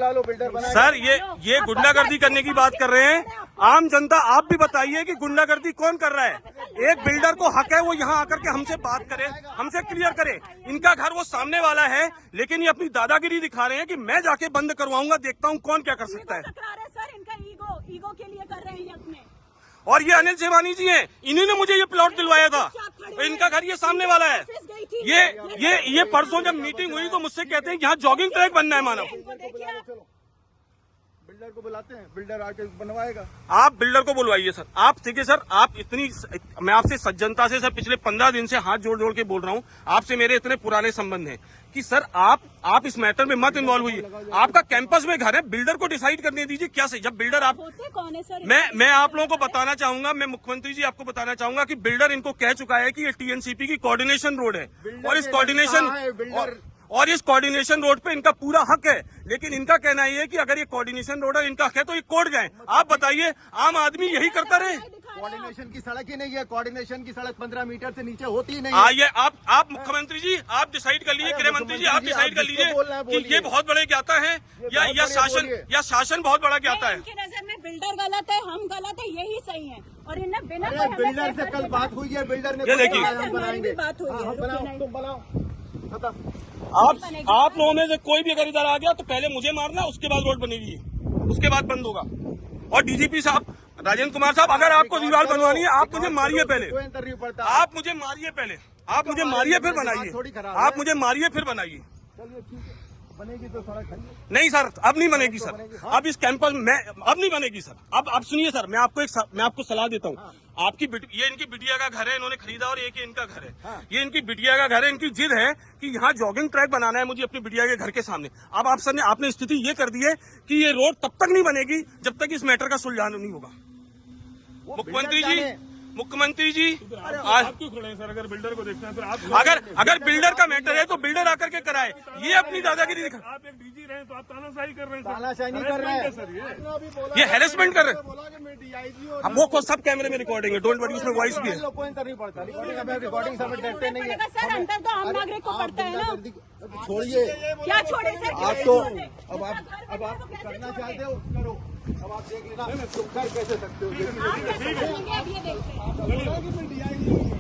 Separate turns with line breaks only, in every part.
Sir ये गुंडागर्दी करने की बात कर रहे हैं। आम जनता आप भी बताइए कि गुंडागर्दी कौन कर रहा है। एक बिल्डर को हक है वो यहाँ आकर के हमसे बात करे, हमसे क्लियर करे। इनका घर वो सामने वाला है, लेकिन ये अपनी दादागिरी दिखा रहे हैं कि मैं जाके बंद करवाऊंगा, देखता हूँ कौन क्या कर सकता है।
सर इनका ईगो के लिए कर रहे हैं अपने।
और ये अनिल सेवानी जी हैं, इन्होंने मुझे ये प्लॉट दिलवाया था। तो इनका घर ये सामने वाला है। ये परसों जब मीटिंग हुई तो मुझसे कहते हैं यहाँ जॉगिंग ट्रैक बनना है मानव।
बिल्डर को बुलाते हैं, बिल्डर आके बनवाएगा।
आप बिल्डर को बुलवाइए सर। आप देखिए सर, आप इतनी, मैं आपसे सज्जनता से सर पिछले 15 दिन से हाथ जोड़ जोड़ के बोल रहा हूँ। आपसे मेरे इतने पुराने संबंध हैं कि सर आप इस मैटर में मत इन्वॉल्व हुइए। आपका कैंपस में घर है, बिल्डर को डिसाइड करने दीजिए क्या सही। जब बिल्डर आप
कौन है सर? मैं
आप लोगों को बताना चाहूंगा, मैं मुख्यमंत्री जी आपको बताना चाहूंगा कि बिल्डर इनको कह चुका है कि ये टीएनसीपी की कोऑर्डिनेशन रोड है और इस कोऑर्डिनेशन रोड पे इनका पूरा हक है। लेकिन इनका कहना ये है कि अगर ये कोऑर्डिनेशन रोड है इनका हक है तो ये कोर्ट गए। आप बताइए, आम आदमी यही करता रहे।
कोऑर्डिनेशन की सड़क ही नहीं है, कोऑर्डिनेशन की सड़क 15 मीटर से नीचे होती ही नहीं।
आइए आप मुख्यमंत्री जी आप डिसाइड कर लीजिए, गृह मंत्री जी आप डिसाइड कर लीजिए कि ये बहुत बड़े ज्ञाता है या शासन बहुत बड़ा ज्ञाता है।
इनकी नजर में बिल्डर गलत है, हम गलत है, यही सही है। और इन्हें बिना
बिल्डर से कल बात हुई है, बिल्डर ने
ये देखिए
बात हुई है।
तुम बनाओ।
आप लोगों में से कोई भी अगर इधर आ गया तो पहले मुझे मारना, उसके बाद रोड बनेगी, उसके बाद बंद होगा। और डीजीपी साहब, राजेंद्र कुमार साहब, अगर आपको दीवार बनवानी है आप मुझे मारिए पहले, आप मुझे मारिए पहले, आप मुझे मारिए फिर बनाइए, आप मुझे मारिए फिर बनाइए।
बनेगी तो सड़क
नहीं सर, अब नहीं बनेगी सर। अब इस कैंपस में अब नहीं बनेगी सर। अब सुनिए सर, मैं आपको सलाह देता हूँ। आपकी ये इनकी बिटिया का घर है, इन्होंने खरीदा, और एक इनका घर है। ये इनकी बिटिया का घर है। इनकी जिद है कि यहाँ जॉगिंग ट्रैक बनाना है मुझे अपनी बिटिया के घर के सामने। अब आप सर ने आपने स्थिति ये कर दी है कि ये रोड तब तक नहीं बनेगी जब तक इस मैटर का सुलझाना नहीं होगा। मुख्यमंत्री जी
आप क्यों खड़े हैं सर? अगर बिल्डर को देखना है फिर आप
अगर बिल्डर का मैटर है तो बिल्डर आकर के कराए। ये अपनी दादागिरी दिखा।
आप एक डीजी रहे तो आप तानाशाही कर रहे हैं।
तानाशाही नहीं कर रहे हैं सर,
ये हैरेसमेंट कर रहे हैं। अब वो सब कैमरे में रिकॉर्डिंग है, डोंट वरी, उसमें वॉइस भी है।
रिकॉर्डिंग सब देखते नहीं है
सर। अंदर तो आम नागरिक को पड़ता है ना।
छोड़िए,
क्या छोड़े सर?
आप तो अब आप करना चाहते हो करो। अब आप देख लेना तुम कर कैसे सकते हो।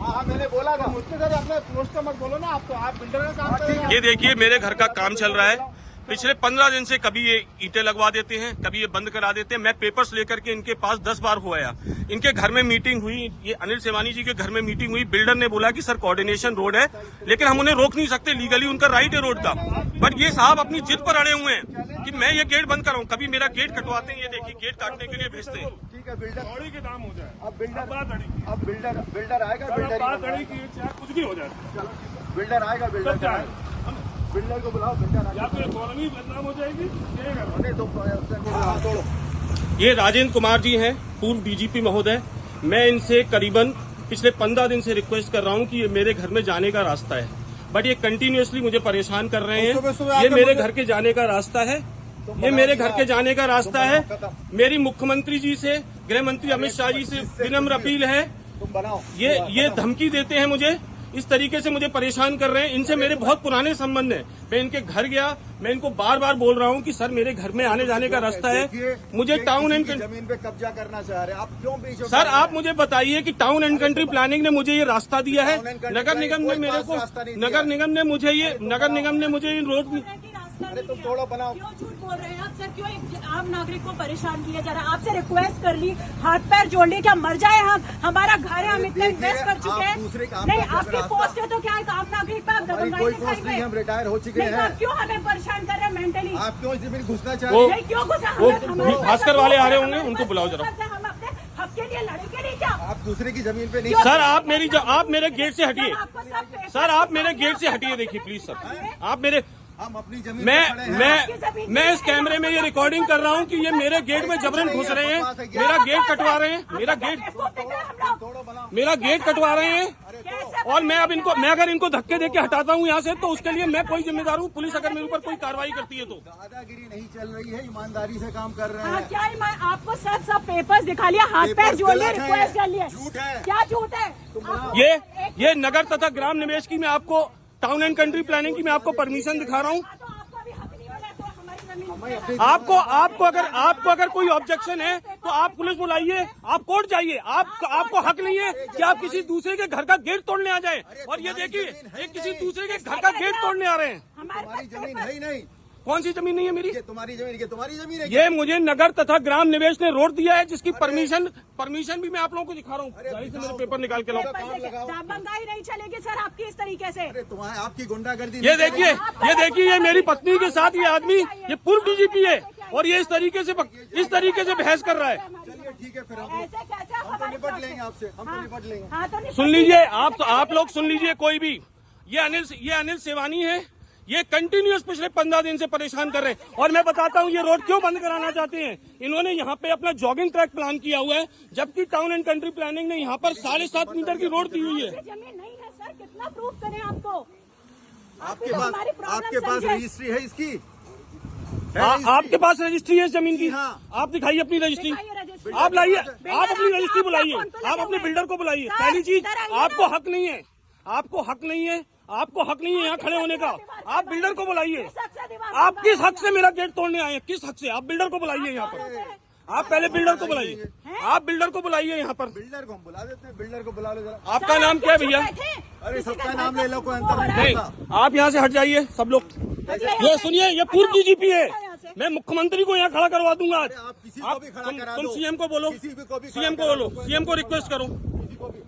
हाँ मैंने बोला था मुझसे सर, अपने पोस्ट का मत बोलो ना। आप तो आप बिल्डर का काम कर रहे हैं।
ये देखिए मेरे घर का काम चल रहा है पिछले 15 दिन से। कभी ये ईंटें लगवा देते हैं, कभी ये बंद करा देते हैं। मैं पेपर्स लेकर के इनके पास 10 बार हो आया। इनके घर में मीटिंग हुई, ये अनिल सेवानी जी के घर में मीटिंग हुई। बिल्डर ने बोला कि सर कोऑर्डिनेशन रोड है, लेकिन हम उन्हें रोक नहीं सकते, लीगली उनका राइट है रोड का। बट ये साहब अपनी जिद पर अड़े हुए हैं कि मैं ये गेट बंद कराऊं। कभी मेरा गेट कटवाते हैं, ये देखिए गेट काटने के लिए भेजते हैं।
ठीक है, बिल्डर
बॉडी के दाम हो जाए।
अब बिल्डर
बात
बिल्डर आएगा,
अड़ी की चाहे कुछ भी हो जाए।
बिल्डर आएगा, बिल्डर को बुलाओ। बिल्डर
या तो कॉलोनी बदनाम हो जाएगी।
ये राजेंद्र कुमार जी हैं, पूर्व डीजीपी महोदय। मैं इनसे करीबन पिछले 15 दिन से रिक्वेस्ट कर रहा हूं कि ये मेरे घर में जाने का रास्ता है, बट ये कंटिन्यूअसली मुझे परेशान कर रहे हैं। ये मेरे घर के जाने का रास्ता है, ये मेरे घर के जाने का रास्ता है। मेरी मुख्यमंत्री जी से, गृह मंत्री अमित शाह जी से विनम्र अपील है। ये धमकी देते हैं मुझे, इस तरीके से मुझे परेशान कर रहे हैं। इनसे मेरे बहुत पुराने संबंध हैं। मैं इनके घर गया, मैं इनको बार बार बोल रहा हूं कि सर मेरे घर में आने जाने का रास्ता है। मुझे टाउन एंड
जमीन पे कब्जा करना चाह रहे हैं आप, क्यों बीच में?
सर आप मुझे बताइए कि टाउन एंड कंट्री प्लानिंग ने मुझे ये रास्ता दिया है, नगर निगम ने मेरे को, नगर निगम ने मुझे ये रोड।
अरे तुम थोड़ा बनाओ।
क्यों झूठ बोल रहे हैं आप सर? क्यों एक आम नागरिक को परेशान किया जा रहा है? आपसे रिक्वेस्ट कर ली, हाथ पैर जोड़ लिए, क्या मर जाए हम? हमारा घर है, हम इतना इन्वेस्ट कर चुके हैं। नहीं, आपकी पोस्ट है तो क्या एक आम नागरिक पे आप
कोई पोस्ट नहीं, हम रिटायर हो चुके हैं।
क्यों हमें परेशान कर रहे हैं मेंटली?
आप क्यों जमीन घुसना चाह रहे हैं?
क्यों घुसा?
भास्कर वाले आ रहे होंगे, उनको बुलाओ जरा।
हम अपने हक के लिए लड़ेंगे नहीं क्या?
आप दूसरे की जमीन पे नहीं।
सर आप मेरे गेट से हटिए। सर आप मेरे गेट से हटिए, देखिए प्लीज सर। आप मेरे,
हम अपनी जमीन
मैं इस कैमरे में ये रिकॉर्डिंग कर रहा हूँ कि ये मेरे गेट में जबरन घुस रहे हैं, मेरा गेट कटवा रहे हैं, मेरा गेट कटवा रहे हैं। और मैं अगर इनको धक्के देके हटाता हूँ यहाँ से तो उसके लिए मैं कोई जिम्मेदार हूँ। पुलिस अगर मेरे ऊपर कोई कार्रवाई करती है तो।
दादागिरी नहीं चल रही है, ईमानदारी से काम कर रहे हैं।
क्या आपको सब पेपर्स दिखा लिया, हाथ पैर जोड़ लिए, रिक्वेस्ट कर लिए?
झूठ है।
क्या झूठ है?
ये नगर तथा ग्राम निवेश की मैं आपको, टाउन एंड कंट्री प्लानिंग की मैं आपको परमिशन दिखा रहा हूँ। आपको अगर कोई ऑब्जेक्शन है तो आप पुलिस बुलाइए, आप कोर्ट जाइए। आपको हक नहीं है कि आप किसी दूसरे के घर का गेट तोड़ने आ जाएं। और ये देखिए, ये किसी दूसरे के घर का गेट तोड़ने आ रहे हैं।
हमारी जमीन है ही नहीं।
कौन सी जमीन नहीं है मेरी?
ये तुम्हारी जमीन है।
ये मुझे नगर तथा ग्राम निवेश ने रोड दिया है, जिसकी परमिशन भी मैं आप लोगों को दिखा रहा हूँ। गाड़ी से मेरे पेपर निकाल के लाओ।
दबंगाई नहीं चलेगी सर आपकी इस तरीके से।
आपकी गुंडागर्दी।
ये देखिए, ये मेरी पत्नी के साथ ये आदमी, ये पूर्व डीजीपी है और ये इस तरीके से बहस कर रहा है।
चलिए ठीक है, फिर हम तो निपट लेंगे आपसे, हम तो निपट लेंगे।
सुन लीजिए, आप लोग सुन लीजिए। कोई भी ये अनिल सेवानी है, ये कंटिन्यूअस पिछले 15 दिन से परेशान कर रहे हैं। और मैं बताता हूँ ये रोड क्यों बंद कराना चाहते हैं। इन्होंने यहाँ पे अपना जॉगिंग ट्रैक प्लान किया हुआ है, जबकि टाउन एंड कंट्री प्लानिंग ने यहाँ पर 7.5 मीटर की रोड दी हुई है।
जमीन नहीं है सर, कितना प्रूफ करें आपको?
आपके पास रजिस्ट्री है इसकी?
आपके पास रजिस्ट्री है इस जमीन की?
हाँ।
आप दिखाइए अपनी रजिस्ट्री। आप लाइए, आप अपनी रजिस्ट्री बुलाइए, आप अपने बिल्डर को बुलाइए। पहली चीज, आपको हक नहीं है, आपको हक नहीं है यहाँ खड़े होने का। आप बिल्डर को बुलाइए। आप किस हक से मेरा गेट तोड़ने आए हैं? किस हक से? आप बिल्डर को बुलाइए यहाँ पर। आप पहले बिल्डर को बुलाइए, आप बिल्डर को बुलाइए यहाँ पर।
बिल्डर को हम बुला देते हैं, बिल्डर को बुला लो जरा।
आपका नाम क्या है भैया?
अरे सबका नाम ले लो, कोई अंतर नहीं पड़ता।
आप यहाँ से हट जाइए सब लोग। ये सुनिए, ये पूर्व डीजीपी है। मैं मुख्यमंत्री को यहाँ खड़ा करवा दूंगा आज।
आप किसी को भी खड़ा करा दो।
तुम सीएम को बोलो, सीएम को रिक्वेस्ट करो,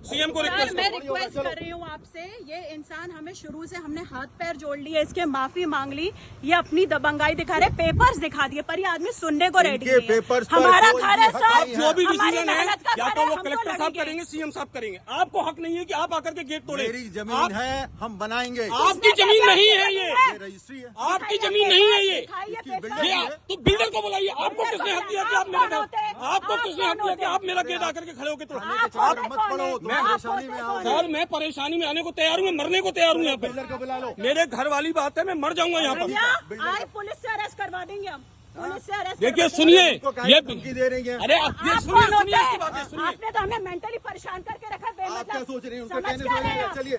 सीएम को रिक्वेस्ट
मैं रिक्वेस्ट कर रही हूँ आपसे। ये इंसान हमें शुरू से हमने हाथ पैर जोड़ लिए, इसके माफी मांग ली, ये अपनी दबंगाई दिखा रहे, पेपर्स दिखा दिए, पर ये आदमी सुनने को रेडी नहीं है।
पेपर्स
हमारा घर है सर,
जो भी डिसीजन है या तो वो कलेक्टर साहब करेंगे, सीएम साहब करेंगे। आपको हक नहीं है कि आप आकर के गेट तोड़े।
मेरी जमीन है, हम बनाएंगे।
आपकी जमीन नहीं है ये
रजिस्ट्री है।
आपकी जमीन नहीं है ये
बिल्डर
तो बिल्डर को बुलाइए। आपको किसने हक दिया कि आप मेरे घर, आपको किसने हक दिया कि आप मेरा गेट आकर के खड़े होकर तोड़े?
मत पड़ो,
सर मैं परेशानी में आने को तैयार हूँ, मैं मरने को तैयार हूँ यहाँ पे।
बिल्डर को बुला लो।
मेरे घर वाली बात है, मैं मर जाऊंगा यहाँ पर।
आज पुलिस से अरेस्ट करवा देंगे हम, पुलिस से अरेस्ट।
देखिए सुनिए, ये
धमकी दे रही है।
अरे आप ये सुनिए इसकी बातें सुनिए।
आपने तो हमें मेंटली परेशान करके रखा है।
आप क्या सोच रही हैं? उनका
समझ
कहने
क्या
से
रहे हैं?
चलिए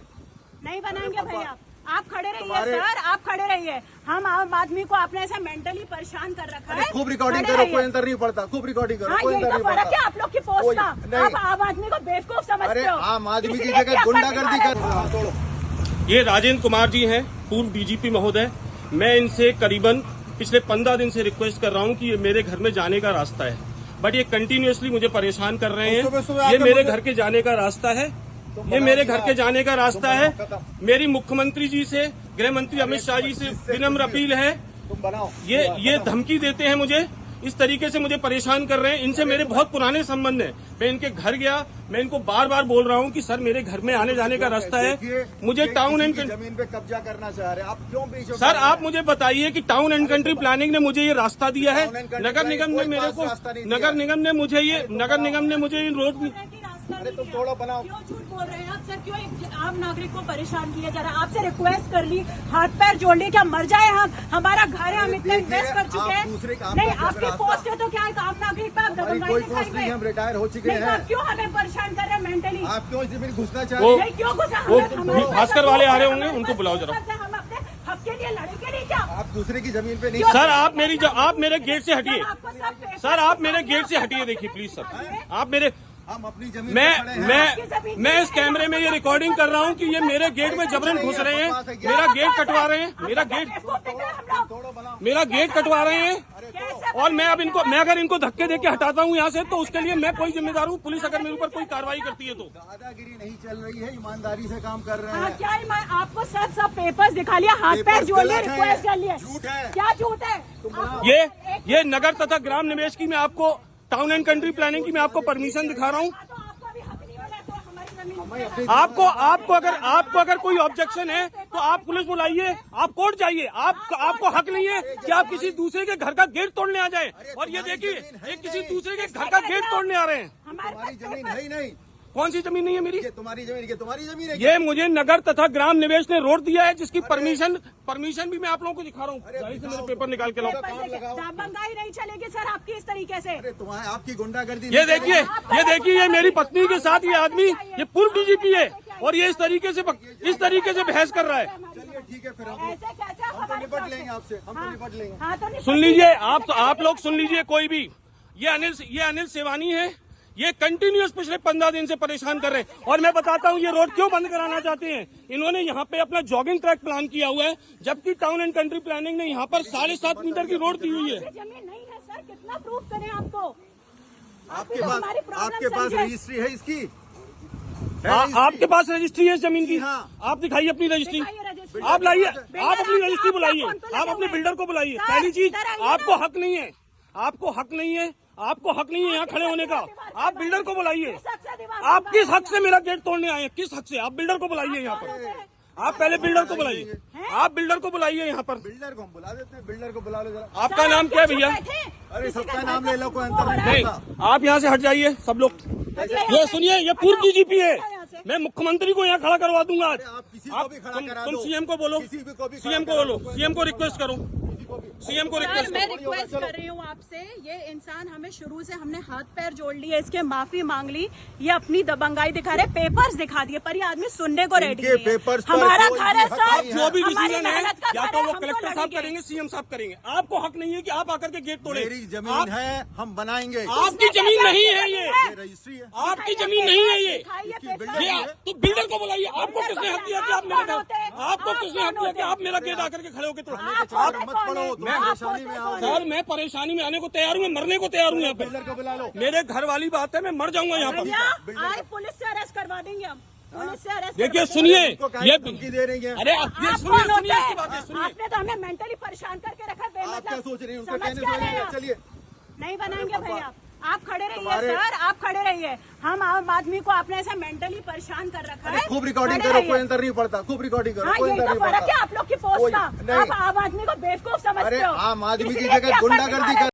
नहीं बनाएंगे भैया, आप खड़े रहिए सर, आप खड़े रहिए। हम आम आदमी को आपने ऐसे मेंटली परेशान कर रखा है।
खूब रिकॉर्डिंग करो, कोई अंतर नहीं पड़ता। खूब रिकॉर्डिंग करो, कोई अंतर नहीं
फर्क
पड़ता।
है आप लोग की पोस्ट का। आप आम आदमी को बेवकूफ समझते
अरे
हो।
आम आदमी की
इसलिए
जगह गुंडागर्दी कर। तोड़ो।
ये राजेंद्र कुमार जी हैं, पूर्व डीजीपी महोदय। मैं इनसे करीबन पिछले 15 दिन से रिक्वेस्ट कर रहा हूं कि ये मेरे घर में जाने का रास्ता है, बट ये कंटिन्यूअसली मुझे परेशाान कर रहे हैं। ये मेरे घर के जाने का रास्ता है, ये मेरे घर के जाने का रास्ता है। मेरी मुख्यमंत्री जी से, गृह मंत्री अमित शाह जी से विनम्र अपील है। ये धमकी देते हैं मुझे, इस तरीके से मुझे परेशान कर रहे हैं। इनसे मेरे बहुत पुराने संबंध हैं। मैं इनके घर गया, मैं इनको बार बार बोल रहा हूं कि सर मेरे घर में आने जाने का रास्ता है। मुझे टाउन एंड
जमीन पे कब्जा करना चाह रहे हैं आप, क्यों बीच?
सर आप मुझे बताइए कि टाउन एंड कंट्री प्लानिंग ने मुझे ये रास्ता दिया है, नगर निगम ने मेरे को, नगर निगम ने मुझे ये रोड।
अरे तुम तोड़ो, बनाओ।
क्यों झूठ बोल रहे हैं आप सर? क्यों एक आम नागरिक को परेशान किया जा रहा है? आपसे रिक्वेस्ट कर ली, हाथ पैर जोड़ लिए, क्या मर जाए हम? हमारा घर है, हम इतना इन्वेस्ट कर चुके हैं। नहीं आपकी पोस्ट है तो क्या एक आम नागरिक पे आप दबंगाई
कोई पोस्ट नहीं, हम रिटायर हो चुके हैं।
क्यों हमें परेशान कर रहे हैं मेंटली?
आप क्यों जमीन घुसना चाह रहे हैं?
क्यों
वो भास्कर वाले आ रहे होंगे, उनको बुलाओ जरा।
हम अपने हक के लिए लड़ेंगे नहीं क्या?
आप दूसरे की जमीन पे नहीं।
सर आप मेरे गेट से हटिए। सर आप मेरे गेट से हटिए, देखिए प्लीज सर। आप मेरे,
हम अपनी जमीन पे खड़े हैं।
मैं इस कैमरे में ये रिकॉर्डिंग कर रहा हूँ कि ये मेरे गेट में जबरन घुस रहे हैं, मेरा गेट कटवा रहे हैं, मेरा गेट कटवा रहे हैं। और मैं अगर इनको धक्के देके हटाता हूँ यहाँ से, तो उसके लिए मैं कोई जिम्मेदार हूँ। पुलिस अगर मेरे ऊपर कोई कार्रवाई करती है तो।
दादागिरी नहीं चल रही है, ईमानदारी से काम कर रहे हैं।
क्या आपको सब पेपर्स दिखा लिया, हाथ पैर जोड़ लिए, रिक्वेस्ट कर लिए?
झूठ है।
क्या झूठ है?
ये नगर तथा ग्राम निवेश की मैं आपको, टाउन एंड कंट्री प्लानिंग की मैं आपको परमिशन दिखा रहा हूँ। आपको अगर कोई ऑब्जेक्शन है तो आप पुलिस बुलाइए, आप कोर्ट जाइए। आपको हक नहीं है कि आप किसी दूसरे के घर का गेट तोड़ने आ जाएं। और ये देखिए, ये किसी दूसरे के घर का गेट तोड़ने आ रहे हैं।
हमारी जमीन है ही नहीं।
कौन सी जमीन नहीं है मेरी?
तुम्हारी जमीन है।
ये मुझे नगर तथा ग्राम निवेश ने रोड दिया है, जिसकी परमिशन भी मैं आप लोगों को दिखा रहा हूँ। गाड़ी से मेरे पेपर निकाल के लाओ।
दबंगाई नहीं चलेगी सर आपकी इस तरीके से।
अरे आपकी गुंडागर्दी।
ये देखिए, ये मेरी पत्नी के साथ ये आदमी, ये पूर्व डीजीपी है और ये इस तरीके से बहस कर रहा है।
चलिए ठीक है, फिर हम
ऐसे कैसे
तो
हमारी
निपट लेंगे आपसे, हम तो निपट लेंगे।
हाँ तो निपट
सुन लीजिए आप लोग सुन लीजिए, कोई भी ये अनिल सेवानी है, ये कंटिन्यूअस पिछले 15 दिन से परेशान कर रहे हैं। और मैं बताता हूँ ये रोड क्यों बंद कराना चाहते हैं। इन्होंने यहाँ पे अपना जॉगिंग ट्रैक प्लान किया हुआ है, जबकि टाउन एंड कंट्री प्लानिंग ने यहाँ पर 7.5 मीटर की रोड दी हुई है।
जमीन नहीं है सर, कितना प्रूफ करें आपको?
आपके पास रजिस्ट्री है इसकी?
आपके पास रजिस्ट्री है इस जमीन की?
हाँ।
आप दिखाइए अपनी रजिस्ट्री।
दिखाइए रजिस्ट्री।
आप लाइए, आप अपनी
बिल्डर
रजिस्ट्री
आपके
बुलाइए,
फोन पे
आप
लगे
अपने
हुए
बिल्डर को बुलाइए।
सर,
पहली चीज,
इधर आइए
आपको
ना।
हक नहीं है, आपको हक नहीं है, आपको हक नहीं है यहाँ खड़े होने का। आप बिल्डर को बुलाइए। आप किस हक से मेरा गेट तोड़ने आए हैं? किस हक से? आप बिल्डर को बुलाइए यहाँ पर। आप पहले बिल्डर को बुलाइए, आप बिल्डर को बुलाइए यहाँ पर।
बिल्डर को हम बुला देते हैं, बिल्डर को बुला लो जरा।
आपका नाम क्या है भैया?
अरे सबका नाम ले लो, कोई अंतर
नहीं, आप यहाँ से हट जाइए सब लोग। ये सुनिए, ये पूर्व डीजीपी है, मैं मुख्यमंत्री को यहाँ खड़ा करवा दूंगा आज।
आप किसी को भी खड़ा करा
तुम
दो।
सीएम को बोलो,
किसी को भी
सीएम को बोलो, सीएम को रिक्वेस्ट करो, सीएम को
सर
रिक्वेस्ट
मैं
करो।
रिक्वेस्ट कर रही हूँ आपसे, ये इंसान हमें शुरू से हमने हाथ पैर जोड़ लिए, इसके माफी मांग ली, ये अपनी दबंगाई दिखा रहे, पेपर्स दिखा दिए, पर ये आदमी सुनने को रेडी
इनके
नहीं है।
पेपर्स पर
हमारा
कोई
घर है
हक
सर,
नहीं है।
जो भी
हमारी
डिसीजन है,
मेहनत का
या
घर
तो
है,
वो
हम
कलेक्टर साहब
लड़ेंगे।
करेंगे, सीएम साहब करेंगे। आपको हक नहीं है कि आप आकर के गेट तोड़े।
मेरी जमीन है, हम बनाएंगे।
आपकी जमीन नहीं है ये,
ये रजिस्ट्री है।
आपकी जमीन नहीं है ये।
दिखाइए
ये तो बिल्डर को बुलाइए। आपको किसने हक दिया कि आप मेरा घर, आपको किसने हक दिया कि आप मेरा गेट आकर के खड़े होकर तोड़े?
आप मत पड़ो, तुम परेशानी में आओ।
सर मैं परेशानी में आने को तैयार हूँ, मैं मरने को तैयार हूँ यहाँ पे।
बिल्डर को बुला लो।
मेरे घर वाली बात है, मैं मर जाऊंगा यहाँ पर।
भैया आज पुलिस से अरेस्ट करवा देंगे हम, पुलिस से अरेस्ट
देखिए सुनिए,
उनको
ये
काहे धमकी दे रही है?
अरे आप ये सुनिए, सुनिए इसकी बातें सुनिए।
आपने तो हमें मेंटली परेशान करके रखा है
आप क्या सोच रही हैं? उनके
समझ
कहने
क्या
से
रहे हैं
नहीं,
आप?
चलिए
नहीं बनाएंगे भैया, आप खड़े रहिए
तुम्हारे-
सर, आप खड़े रहिए। हम आम आदमी को आपने ऐसा मेंटली परेशान कर रखा है।
खूब रिकॉर्डिंग
खड़े
करो,
रहिए।
कोई अंतर नहीं पड़ता। खूब रिकॉर्डिंग करो,
हाँ
कोई
यही
अंतर
तो
नहीं
फर्क है
पड़ता।
आप लोग की पोस्ट
कोई-
का।
नहीं।
आप आम आदमी को बेवकूफ समझते
अरे
हो।
आम आदमी की
इसलिए कि
जगह
आप
गुंडागर्दी
दिखा रहे